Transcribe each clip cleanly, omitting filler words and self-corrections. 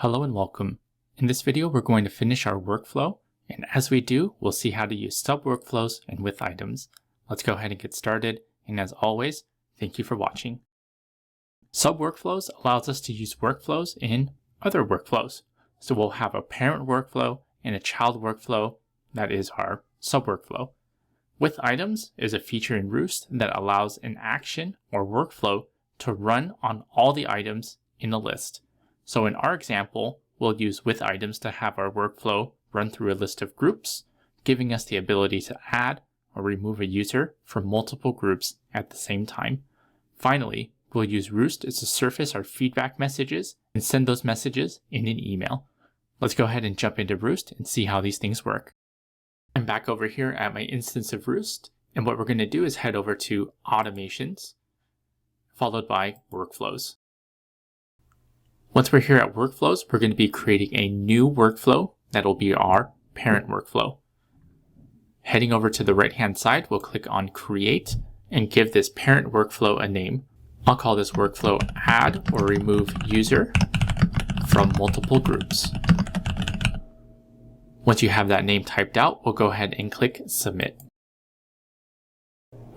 Hello and welcome. In this video, we're going to finish our workflow, and as we do, we'll see how to use sub-workflows and with items. Let's go ahead and get started, and as always, thank you for watching. Sub-workflows allows us to use workflows in other workflows. So we'll have a parent workflow and a child workflow, that is our sub-workflow. With items is a feature in Rewst that allows an action or workflow to run on all the items in a list. So in our example, we'll use with items to have our workflow run through a list of groups, giving us the ability to add or remove a user from multiple groups at the same time. Finally, we'll use Rewst to surface our feedback messages and send those messages in an email. Let's go ahead and jump into Rewst and see how these things work. I'm back over here at my instance of Rewst, and what we're going to do is head over to Automations, followed by Workflows. Once we're here at Workflows, we're going to be creating a new workflow that will be our parent workflow. Heading over to the right-hand side, we'll click on Create and give this parent workflow a name. I'll call this workflow Add or Remove User from Multiple Groups. Once you have that name typed out, we'll go ahead and click Submit.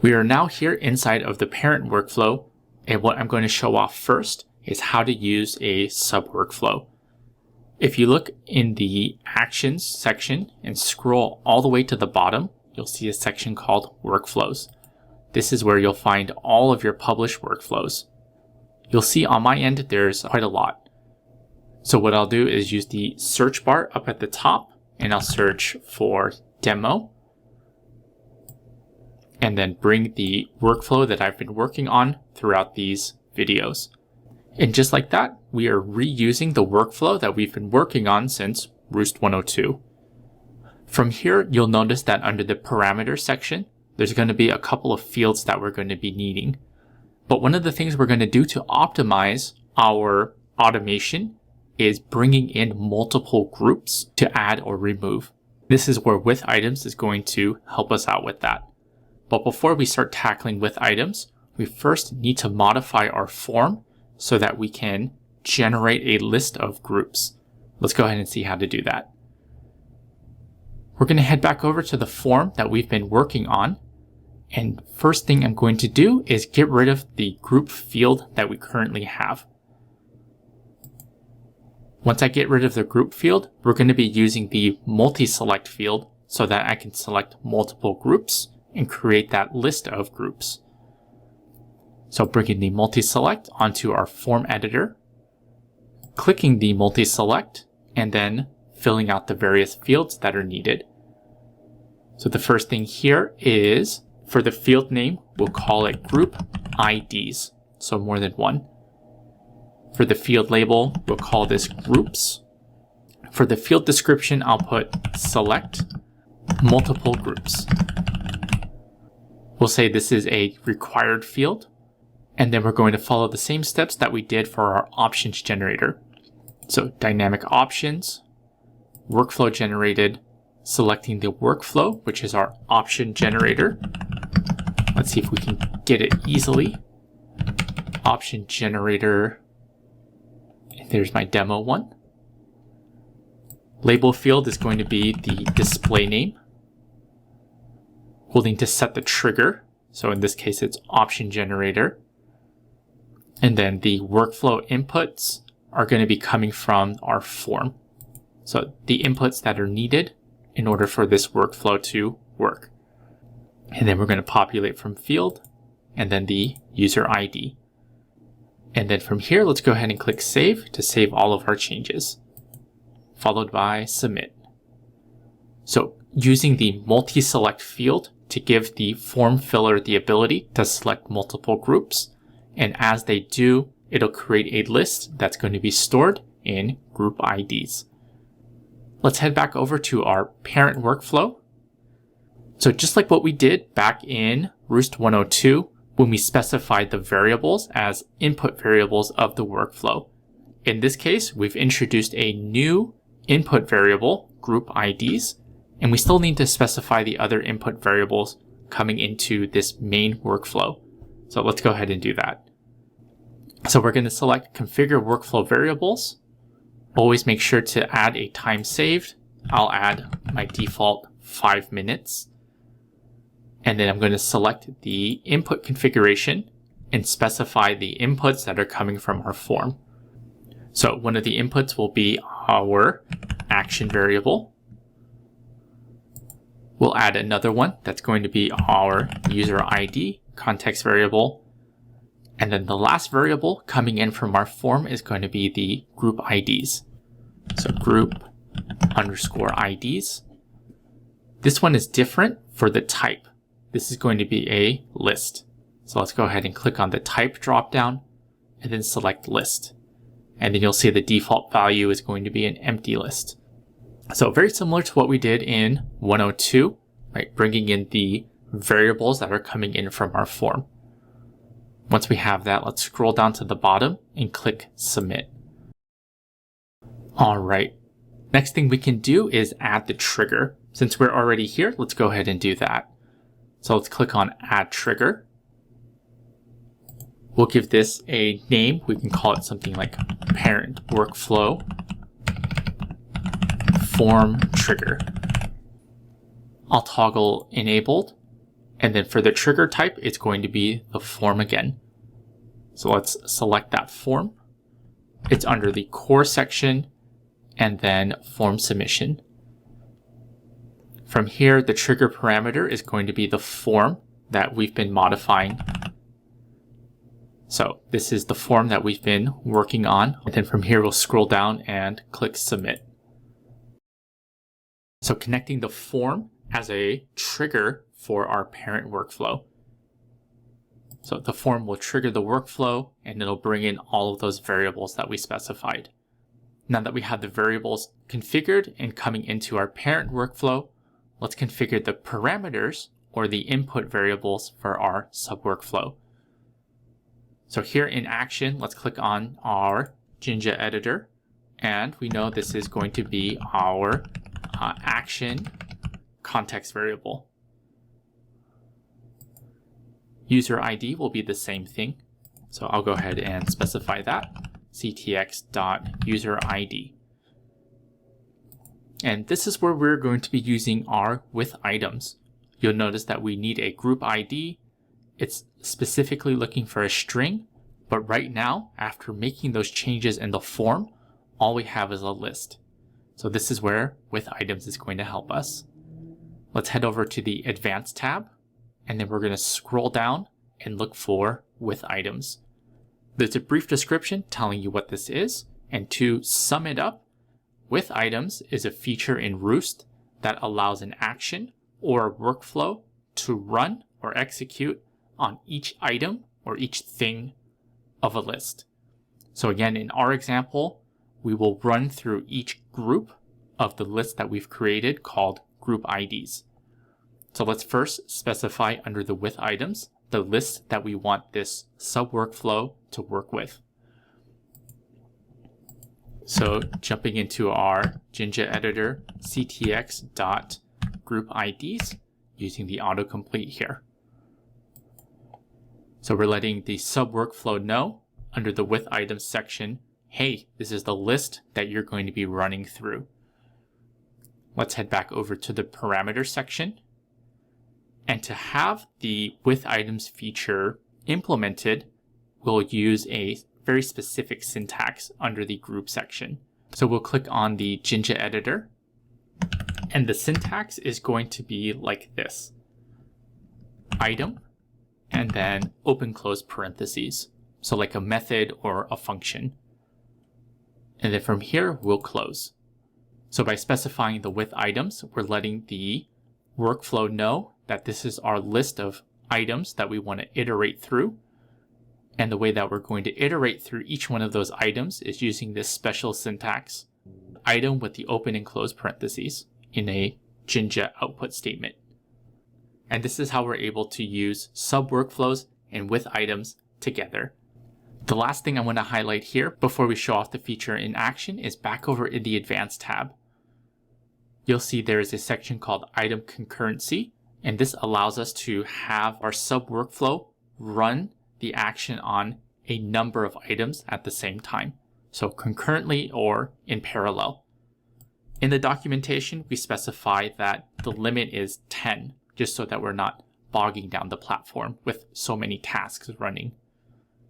We are now here inside of the parent workflow, and what I'm going to show off first is how to use a sub-workflow. If you look in the Actions section and scroll all the way to the bottom, you'll see a section called Workflows. This is where you'll find all of your published workflows. You'll see on my end there's quite a lot. So what I'll do is use the search bar up at the top, and I'll search for Demo, and then bring the workflow that I've been working on throughout these videos. And just like that, we are reusing the workflow that we've been working on since Rewst 102. From here, you'll notice that under the parameters section, there's going to be a couple of fields that we're going to be needing. But one of the things we're going to do to optimize our automation is bringing in multiple groups to add or remove. This is where with items is going to help us out with that. But before we start tackling with items, we first need to modify our form so that we can generate a list of groups. Let's go ahead and see how to do that. We're going to head back over to the form that we've been working on. And first thing I'm going to do is get rid of the group field that we currently have. Once I get rid of the group field, we're going to be using the multi-select field so that I can select multiple groups and create that list of groups. So bringing the multi-select onto our form editor, clicking the multi-select, and then filling out the various fields that are needed. So the first thing here is, for the field name, we'll call it group IDs, so more than one. For the field label, we'll call this groups. For the field description, I'll put select multiple groups. We'll say this is a required field. And then we're going to follow the same steps that we did for our options generator. So dynamic options, workflow generated, selecting the workflow, which is our option generator. Let's see if we can get it easily. Option generator, and there's my demo one. Label field is going to be the display name. We'll need to set the trigger. So in this case, it's option generator. And then the workflow inputs are going to be coming from our form. So the inputs that are needed in order for this workflow to work. And then we're going to populate from field and then the user ID. And then from here, let's go ahead and click Save to save all of our changes, followed by Submit. So using the multi-select field to give the form filler the ability to select multiple groups. And as they do, it'll create a list that's going to be stored in group IDs. Let's head back over to our parent workflow. So just like what we did back in Rewst 102, when we specified the variables as input variables of the workflow. In this case, we've introduced a new input variable, group IDs, and we still need to specify the other input variables coming into this main workflow. So let's go ahead and do that. So we're going to select Configure Workflow Variables. Always make sure to add a time saved. I'll add my default 5 minutes. And then I'm going to select the input configuration and specify the inputs that are coming from our form. So one of the inputs will be our action variable. We'll add another one that's going to be our user ID context variable. And then the last variable coming in from our form is going to be the group IDs. So group underscore IDs. This one is different for the type. This is going to be a list. So let's go ahead and click on the type dropdown and then select list. And then you'll see the default value is going to be an empty list. So very similar to what we did in 102, right? Bringing in the variables that are coming in from our form. Once we have that, let's scroll down to the bottom and click submit. All right. Next thing we can do is add the trigger. Since we're already here, let's go ahead and do that. So let's click on add trigger. We'll give this a name. We can call it something like parent workflow form trigger. I'll toggle enabled. And then for the trigger type, it's going to be the form again. So let's select that form. It's under the core section and then form submission. From here, the trigger parameter is going to be the form that we've been modifying. So this is the form that we've been working on. And then from here, we'll scroll down and click submit. So connecting the form as a trigger for our parent workflow. So the form will trigger the workflow and it'll bring in all of those variables that we specified. Now that we have the variables configured and coming into our parent workflow, let's configure the parameters or the input variables for our sub-workflow. So here in action, let's click on our Jinja editor. And we know this is going to be our action context variable. User ID will be the same thing. So I'll go ahead and specify that, ctx.userid. And this is where we're going to be using our with items. You'll notice that we need a group ID. It's specifically looking for a string, but right now, after making those changes in the form, all we have is a list. So this is where with items is going to help us. Let's head over to the advanced tab, and then we're going to scroll down and look for with items. There's a brief description telling you what this is, and to sum it up, with items is a feature in Rewst that allows an action or a workflow to run or execute on each item or each thing of a list. So again, in our example, we will run through each group of the list that we've created called group IDs. So let's first specify under the with items the list that we want this sub-workflow to work with. So jumping into our Jinja editor, ctx.groupids, using the autocomplete here. So we're letting the sub-workflow know under the with items section, hey, this is the list that you're going to be running through. Let's head back over to the parameter section. And to have the with items feature implemented, we'll use a very specific syntax under the group section. So we'll click on the Jinja editor, and the syntax is going to be like this. Item, and then open close parentheses. So like a method or a function. And then from here, we'll close. So by specifying the with items, we're letting the workflow know that this is our list of items that we want to iterate through. And the way that we're going to iterate through each one of those items is using this special syntax, item with the open and close parentheses in a Jinja output statement. And this is how we're able to use sub-workflows and with items together. The last thing I want to highlight here before we show off the feature in action is back over in the Advanced tab. You'll see there is a section called Item Concurrency, and this allows us to have our sub-workflow run the action on a number of items at the same time. so concurrently or in parallel. In the documentation, we specify that the limit is 10, just so that we're not bogging down the platform with so many tasks running.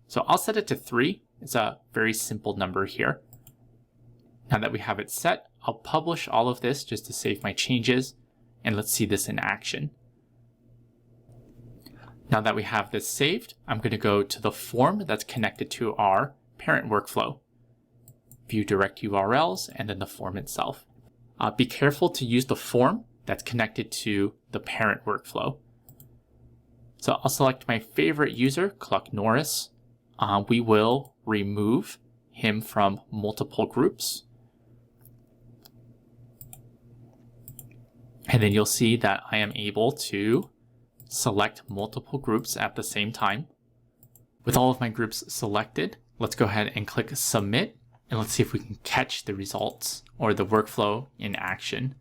So I'll set it to 3. It's a very simple number here. Now that we have it set, I'll publish all of this just to save my changes, and let's see this in action. Now that we have this saved, I'm going to go to the form that's connected to our parent workflow. View direct URLs, and then the form itself. Be careful to use the form that's connected to the parent workflow. So I'll select my favorite user, CLUCK Norris. We will remove him from multiple groups. And then you'll see that I am able to select multiple groups at the same time. With all of my groups selected, let's go ahead and click Submit, and let's see if we can catch the results or the workflow in action.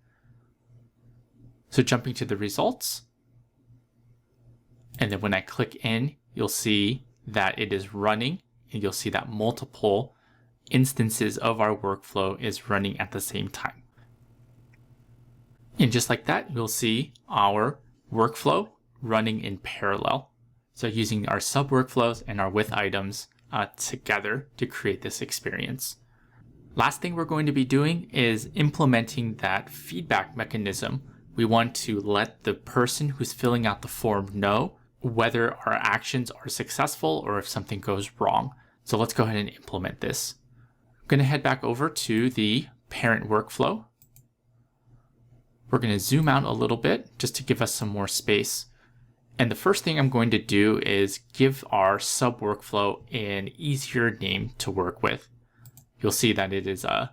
So jumping to the results, and then when I click in, you'll see that it is running, and you'll see that multiple instances of our workflow is running at the same time. And just like that, you'll see our workflow running in parallel. So using our sub workflows and our with items together to create this experience. Last thing we're going to be doing is implementing that feedback mechanism. We want to let the person who's filling out the form know whether our actions are successful or if something goes wrong. So let's go ahead and implement this. I'm going to head back over to the parent workflow. We're going to zoom out a little bit just to give us some more space. And the first thing I'm going to do is give our sub workflow an easier name to work with. You'll see that it is a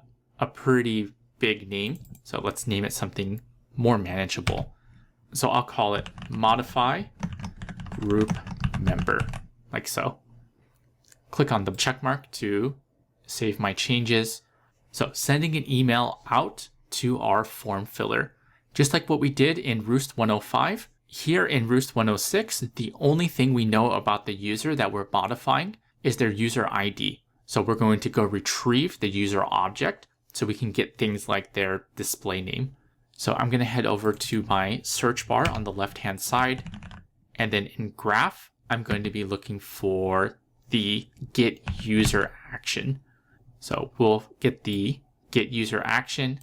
pretty big name. So let's name it something more manageable. So I'll call it Modify Group Member, like so. Click on the check mark to save my changes. So sending an email out to our form filler. Just like what we did in Rewst 105, here in Rewst 106, the only thing we know about the user that we're modifying is their user ID. So we're going to go retrieve the user object so we can get things like their display name. So I'm going to head over to my search bar on the left-hand side. And then in graph, I'm going to be looking for the get user action. So we'll get the get user action,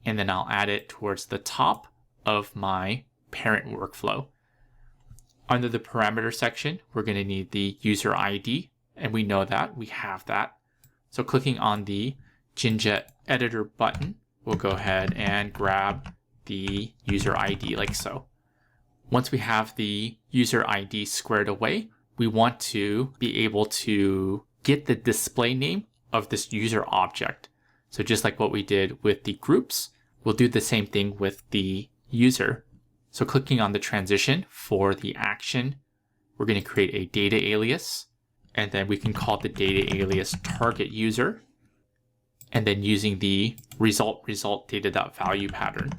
and then I'll add it towards the top of my parent workflow. Under the parameter section, we're going to need the user ID, and we know that, we have that. So clicking on the Jinja editor button, we'll go ahead and grab the user ID like so. Once we have the user ID squared away, we want to be able to get the display name of this user object. So just like what we did with the groups, we'll do the same thing with the user. So clicking on the transition for the action, we're going to create a data alias, and then we can call the data alias target user, and then using the result data.value pattern,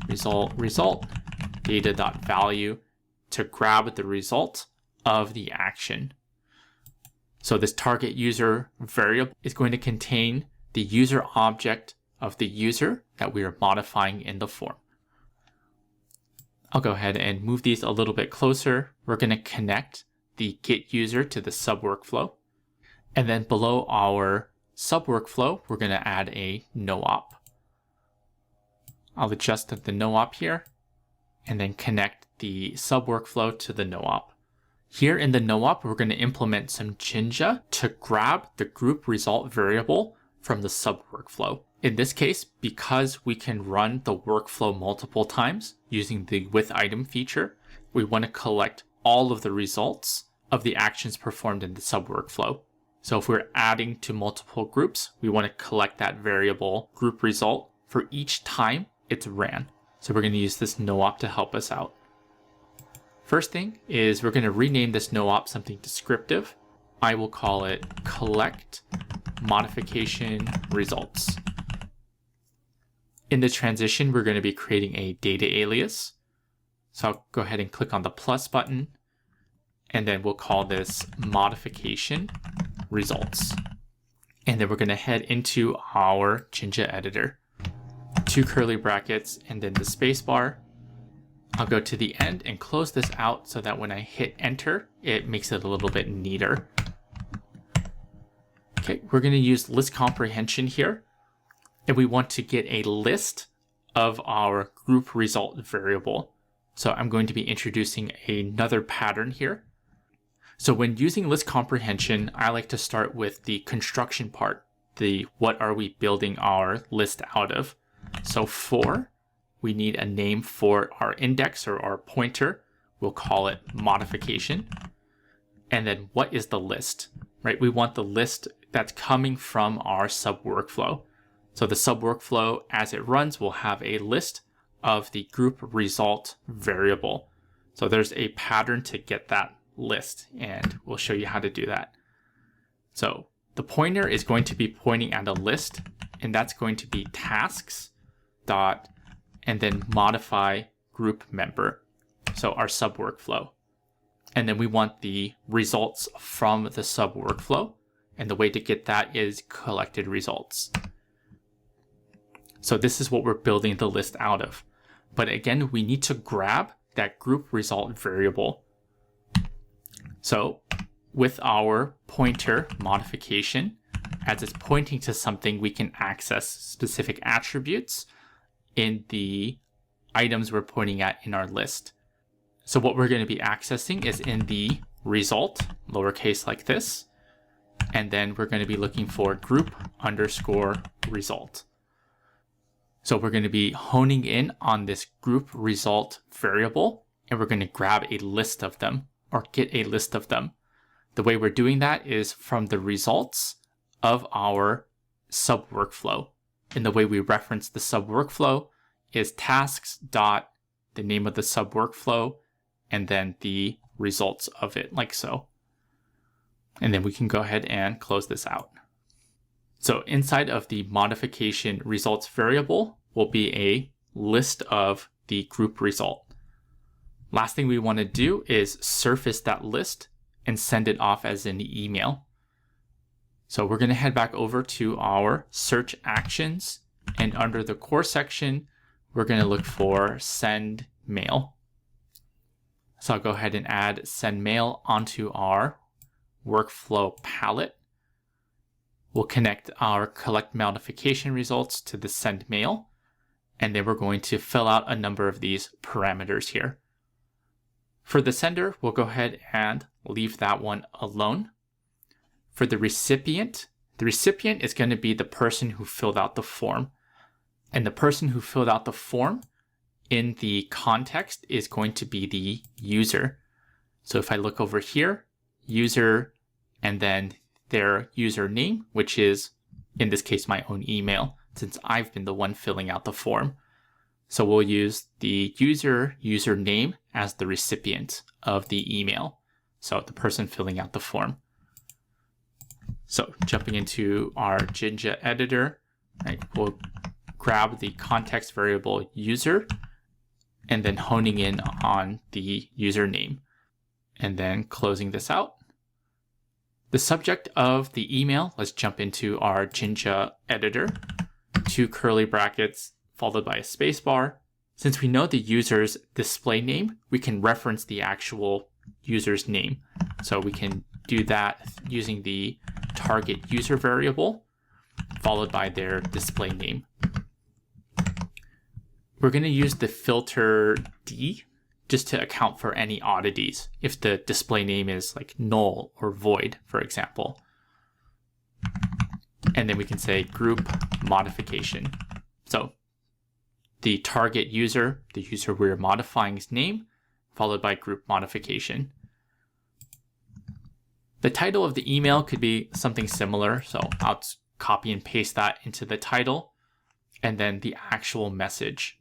result data.value to grab the result of the action. So this target user variable is going to contain the user object of the user that we are modifying in the form. I'll go ahead and move these a little bit closer. We're going to connect the get user to the sub workflow. And then below our sub workflow, we're going to add a no-op. I'll adjust the no-op here and then connect the sub workflow to the no-op. Here in the no-op, we're going to implement some Jinja to grab the group result variable from the sub workflow. In this case, because we can run the workflow multiple times using the with item feature, we want to collect all of the results of the actions performed in the sub workflow. So if we're adding to multiple groups, we want to collect that variable group result for each time it's ran. So we're going to use this no-op to help us out. First thing is we're going to rename this no-op something descriptive. I will call it collect modification results. In the transition, we're going to be creating a data alias. So I'll go ahead and click on the plus button, and then we'll call this modification results. And then we're going to head into our Jinja editor. 2 curly brackets and then the space bar. I'll go to the end and close this out so that when I hit enter, it makes it a little bit neater. Okay, we're going to use list comprehension here. And we want to get a list of our group result variable. So I'm going to be introducing another pattern here. So when using list comprehension, I like to start with the construction part, the what are we building our list out of. So for, we need a name for our index or our pointer. We'll call it modification. And then what is the list, right? We want the list that's coming from our sub workflow. So the sub workflow, as it runs, will have a list of the group result variable. So there's a pattern to get that list, and we'll show you how to do that. So the pointer is going to be pointing at a list, and that's going to be tasks dot and then modify group member. So our sub workflow. And then we want the results from the sub workflow. And the way to get that is collected results. So this is what we're building the list out of. But again, we need to grab that group result variable. So with our pointer modification, as it's pointing to something, we can access specific attributes in the items we're pointing at in our list. So what we're going to be accessing is in the result, lowercase like this. And then we're going to be looking for group underscore result. So we're going to be honing in on this group result variable, and we're going to grab a list of them or get a list of them. The way we're doing that is from the results of our sub workflow. And the way we reference the sub workflow is tasks dot the name of the sub workflow and then the results of it, like so. And then we can go ahead and close this out. So inside of the modification results variable will be a list of the group result. Last thing we want to do is surface that list and send it off as an email. So we're going to head back over to our search actions, and under the core section, we're going to look for send mail. So I'll go ahead and add send mail onto our workflow palette. We'll connect our collect modification results to the send mail, and then we're going to fill out a number of these parameters here. For the sender, we'll go ahead and leave that one alone. For the recipient is going to be the person who filled out the form. And the person who filled out the form in the context is going to be the user. So if I look over here, user, and then their username, which is, in this case, my own email, since I've been the one filling out the form. So we'll use the username as the recipient of the email. So the person filling out the form. So jumping into our Jinja editor, right, we'll grab the context variable user and then honing in on the username and then closing this out. The subject of the email, let's jump into our Jinja editor, 2 curly brackets followed by a space bar. Since we know the user's display name, we can reference the actual user's name. So we can do that using the target user variable followed by their display name. We're going to use the filter D just to account for any oddities if the display name is like null or void, for example. And then we can say group modification. So the target user, the user we're modifying's name, followed by group modification. The title of the email could be something similar. So I'll copy and paste that into the title and then the actual message.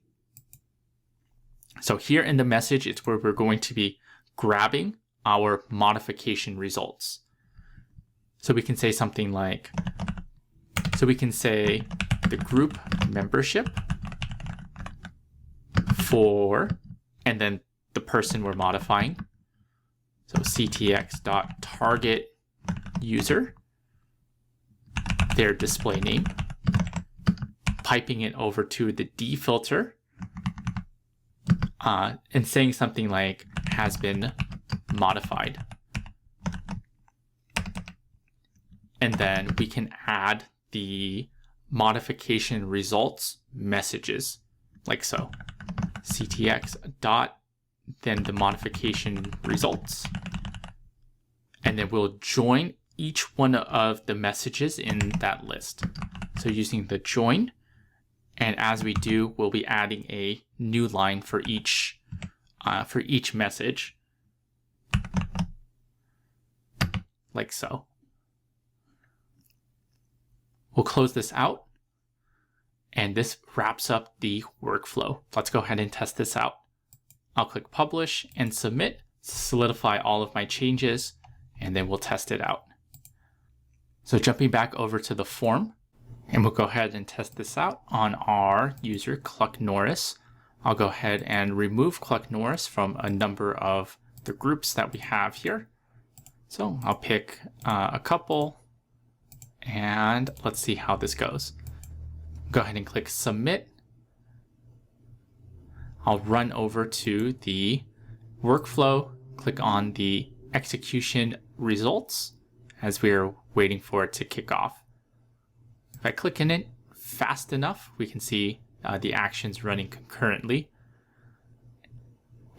So here in the message, it's where we're going to be grabbing our modification results. So we can say something like, the group membership for, and then the person we're modifying. So ctx.target user their display name, piping it over to the D filter, and saying something like has been modified. And then we can add the modification results messages, like so. CTX dot, then the modification results. And then we'll join each one of the messages in that list. So using the join, and as we do, we'll be adding a new line for each message, like so. We'll close this out, and this wraps up the workflow. Let's go ahead and test this out. I'll click publish and submit to solidify all of my changes, and then we'll test it out. So jumping back over to the form, and we'll go ahead and test this out on our user CLUCK Norris. I'll go ahead and remove CLUCK Norris from a number of the groups that we have here. So I'll pick a couple, and let's see how this goes. Go ahead and click submit. I'll run over to the workflow, click on the execution results as we're waiting for it to kick off. If I click in it fast enough, we can see the actions running concurrently.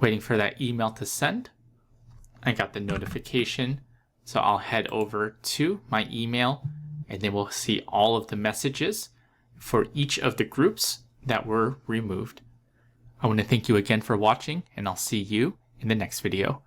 Waiting for that email to send. I got the notification, so I'll head over to my email, and then we'll see all of the messages for each of the groups that were removed. I want to thank you again for watching, and I'll see you in the next video.